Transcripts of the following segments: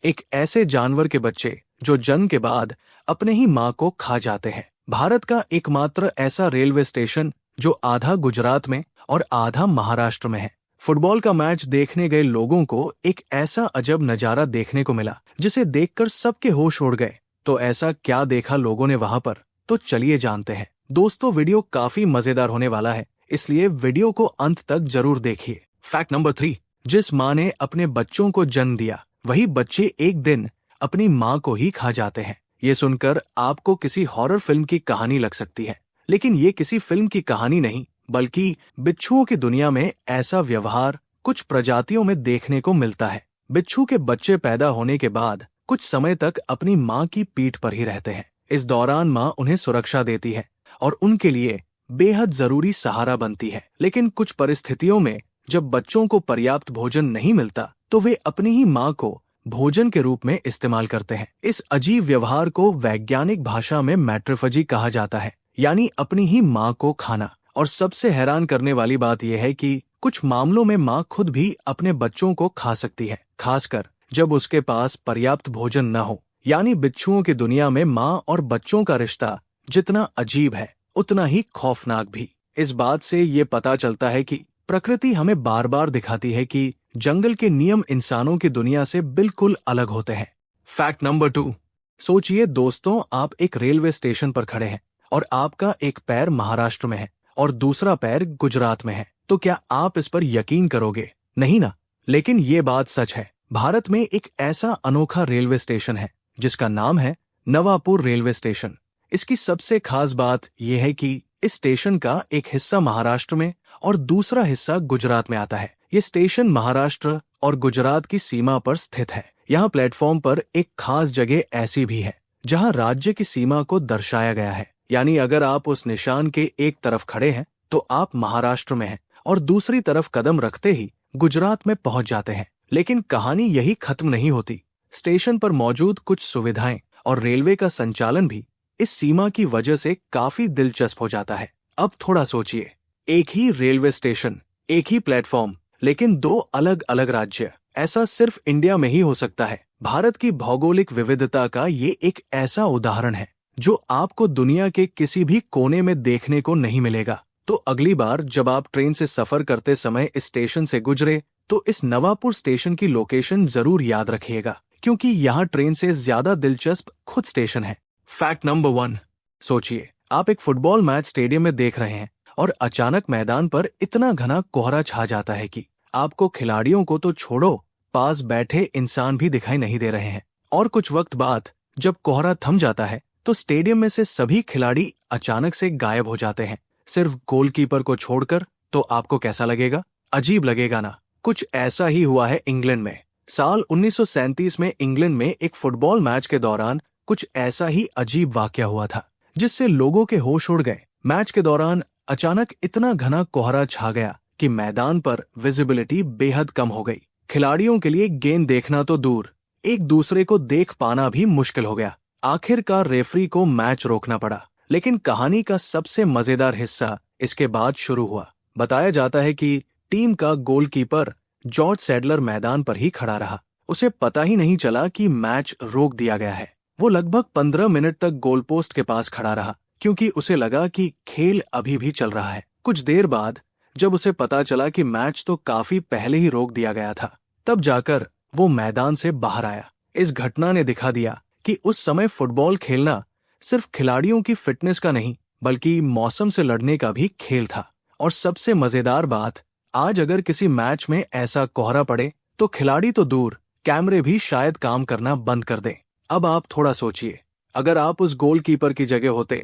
एक ऐसे जानवर के बच्चे जो जन्म के बाद अपने ही मां को खा जाते हैं। भारत का एकमात्र ऐसा रेलवे स्टेशन जो आधा गुजरात में और आधा महाराष्ट्र में है। फुटबॉल का मैच देखने गए लोगों को एक ऐसा अजब नजारा देखने को मिला जिसे देखकर सबके होश उड़ गए। तो ऐसा क्या देखा लोगों ने वहां पर, तो चलिए जानते हैं। दोस्तों, वीडियो काफी मजेदार होने वाला है, इसलिए वीडियो को अंत तक जरूर देखिए। फैक्ट नंबर 3, जिस मां ने अपने बच्चों को जन्म दिया वही बच्चे एक दिन अपनी मां को ही खा जाते हैं। ये सुनकर आपको किसी हॉरर फिल्म की कहानी लग सकती है, लेकिन ये किसी फिल्म की कहानी नहीं बल्कि बिच्छुओं की दुनिया में ऐसा व्यवहार कुछ प्रजातियों में देखने को मिलता है। बिच्छू के बच्चे पैदा होने के बाद कुछ समय तक अपनी मां की पीठ पर ही रहते हैं। इस दौरान मां उन्हें सुरक्षा देती है और उनके लिए बेहद जरूरी सहारा बनती है। लेकिन कुछ परिस्थितियों में जब बच्चों को पर्याप्त भोजन नहीं मिलता तो वे अपनी ही मां को भोजन के रूप में इस्तेमाल करते हैं। इस अजीब व्यवहार को वैज्ञानिक भाषा में मैट्रिफजी कहा जाता है, यानी अपनी ही मां को खाना। और सबसे हैरान करने वाली बात यह है कि कुछ मामलों में मां खुद भी अपने बच्चों को खा सकती है, खासकर जब उसके पास पर्याप्त भोजन न हो। यानी बिच्छुओं की दुनिया में मां और बच्चों का रिश्ता जितना अजीब है उतना ही खौफनाक भी। इस बात से ये पता चलता है कि प्रकृति हमें बार बार दिखाती है कि जंगल के नियम इंसानों की दुनिया से बिल्कुल अलग होते हैं। फैक्ट नंबर 2, सोचिए दोस्तों, आप एक रेलवे स्टेशन पर खड़े हैं और आपका एक पैर महाराष्ट्र में है और दूसरा पैर गुजरात में है। तो क्या आप इस पर यकीन करोगे? नहीं ना। लेकिन ये बात सच है। भारत में एक ऐसा अनोखा रेलवे स्टेशन है जिसका नाम है नवापुर रेलवे स्टेशन। इसकी सबसे खास बात यह है कि इस स्टेशन का एक हिस्सा महाराष्ट्र में और दूसरा हिस्सा गुजरात में आता है। ये स्टेशन महाराष्ट्र और गुजरात की सीमा पर स्थित है। यहाँ प्लेटफॉर्म पर एक खास जगह ऐसी भी है जहाँ राज्य की सीमा को दर्शाया गया है। यानी अगर आप उस निशान के एक तरफ खड़े हैं तो आप महाराष्ट्र में हैं और दूसरी तरफ कदम रखते ही गुजरात में पहुंच जाते हैं। लेकिन कहानी यही खत्म नहीं होती। स्टेशन पर मौजूद कुछ सुविधाएं और रेलवे का संचालन भी इस सीमा की वजह से काफी दिलचस्प हो जाता है। अब थोड़ा सोचिए, एक ही रेलवे स्टेशन, एक ही प्लेटफॉर्म, लेकिन दो अलग अलग राज्य। ऐसा सिर्फ इंडिया में ही हो सकता है। भारत की भौगोलिक विविधता का ये एक ऐसा उदाहरण है जो आपको दुनिया के किसी भी कोने में देखने को नहीं मिलेगा। तो अगली बार जब आप ट्रेन से सफर करते समय इस स्टेशन से गुजरे तो इस नवापुर स्टेशन की लोकेशन जरूर याद रखिएगा, क्योंकि यहाँ ट्रेन से ज्यादा दिलचस्प खुद स्टेशन है। फैक्ट नंबर 1, सोचिए आप एक फुटबॉल मैच स्टेडियम में देख रहे हैं और अचानक मैदान पर इतना घना कोहरा छा जाता है कि आपको खिलाड़ियों को तो छोड़ो, पास बैठे इंसान भी दिखाई नहीं दे रहे हैं। और कुछ वक्त बाद जब कोहरा थम जाता है तो स्टेडियम में से सभी खिलाड़ी अचानक से गायब हो जाते हैं, सिर्फ गोलकीपर को छोड़कर। तो आपको कैसा लगेगा? अजीब लगेगा ना। कुछ ऐसा ही हुआ है इंग्लैंड में। साल 1937 में इंग्लैंड में एक फुटबॉल मैच के दौरान कुछ ऐसा ही अजीब वाकया हुआ था जिससे लोगों के होश उड़ गए। मैच के दौरान अचानक इतना घना कोहरा छा गया कि मैदान पर विजिबिलिटी बेहद कम हो गई। खिलाड़ियों के लिए गेंद देखना तो दूर, एक दूसरे को देख पाना भी मुश्किल हो गया। आखिरकार रेफरी को मैच रोकना पड़ा। लेकिन कहानी का सबसे मजेदार हिस्सा इसके बाद शुरू हुआ। बताया जाता है कि टीम का गोलकीपर जॉर्ज सैडलर मैदान पर ही खड़ा रहा। उसे पता ही नहीं चला कि मैच रोक दिया गया है। वो लगभग 15 मिनट तक गोलपोस्ट के पास खड़ा रहा क्योंकि उसे लगा कि खेल अभी भी चल रहा है। कुछ देर बाद जब उसे पता चला कि मैच तो काफी पहले ही रोक दिया गया था, तब जाकर वो मैदान से बाहर आया। इस घटना ने दिखा दिया कि उस समय फुटबॉल खेलना सिर्फ खिलाड़ियों की फिटनेस का नहीं बल्कि मौसम से लड़ने का भी खेल था। और सबसे मजेदार बात, आज अगर किसी मैच में ऐसा कोहरा पड़े तो खिलाड़ी तो दूर, कैमरे भी शायद काम करना बंद कर दें। अब आप थोड़ा सोचिए, अगर आप उस गोलकीपर की जगह होते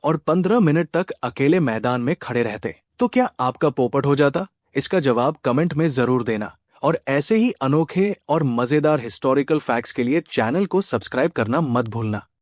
और 15 मिनट तक अकेले मैदान में खड़े रहते तो क्या आपका पोपट हो जाता? इसका जवाब कमेंट में जरूर देना। और ऐसे ही अनोखे और मजेदार हिस्टोरिकल फैक्ट्स के लिए चैनल को सब्सक्राइब करना मत भूलना।